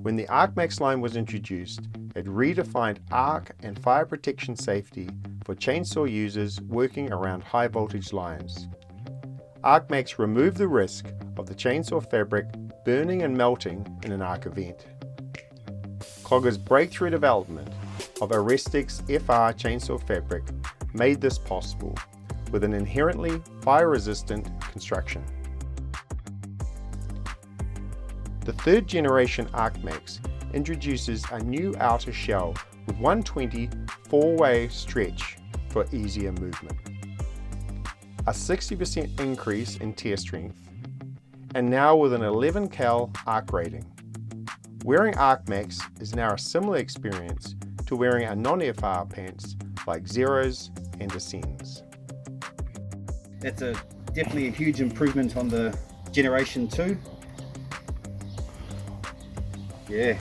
When the Arcmax line was introduced, it redefined arc and fire protection safety for chainsaw users working around high voltage lines. Arcmax removed the risk of the chainsaw fabric burning and melting in an arc event. Clogger's breakthrough development of Arrestex FR chainsaw fabric made this possible with an inherently fire-resistant construction. The third generation Arcmax introduces a new outer shell with 120 four-way stretch for easier movement, a 60% increase in tear strength, and now with an 11 cal arc rating. Wearing Arcmax is now a similar experience to wearing a non-FR pants like Zeros and Ascends. That's definitely a huge improvement on the Generation 2. Yeah.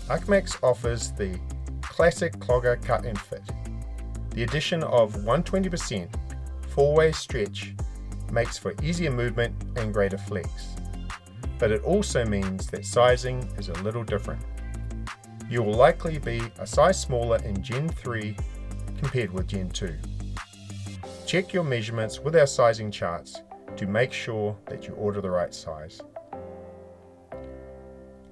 Arcmax offers the classic Clogger cut and fit. The addition of 120% four-way stretch makes for easier movement and greater flex. But it also means that sizing is a little different. You will likely be a size smaller in Gen 3 compared with Gen 2. Check your measurements with our sizing charts to make sure that you order the right size.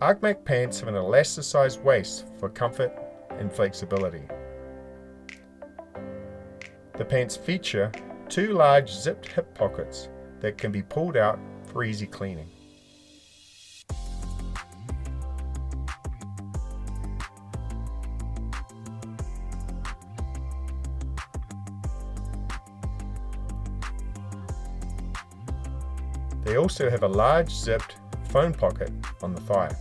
Arcmax pants have an elasticized waist for comfort and flexibility. The pants feature two large zipped hip pockets that can be pulled out for easy cleaning. They also have a large zipped phone pocket on the thigh.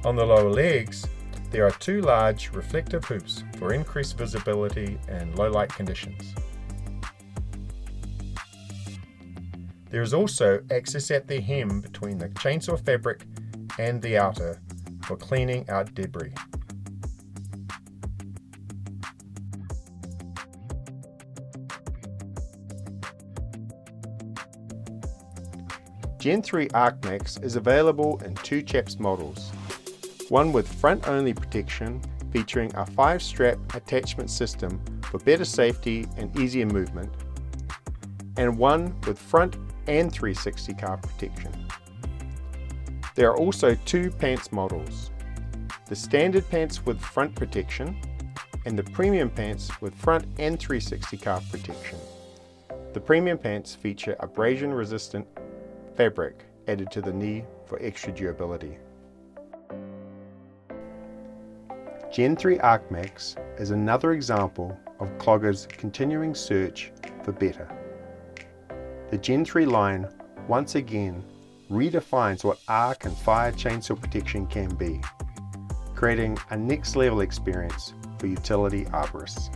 On the lower legs, there are two large reflective hoops for increased visibility in low light conditions. There is also access at the hem between the chainsaw fabric and the outer for cleaning out debris. Gen 3 Arcmax is available in two Chaps models, one with front-only protection featuring a 5-strap attachment system for better safety and easier movement, and one with front and 360 car protection. There are also two pants models, the standard pants with front protection and the premium pants with front and 360 car protection. The premium pants feature abrasion-resistant fabric added to the knee for extra durability. Gen 3 Arcmax is another example of Clogger's continuing search for better. The Gen 3 line once again redefines what arc and fire chainsaw protection can be, creating a next level experience for utility arborists.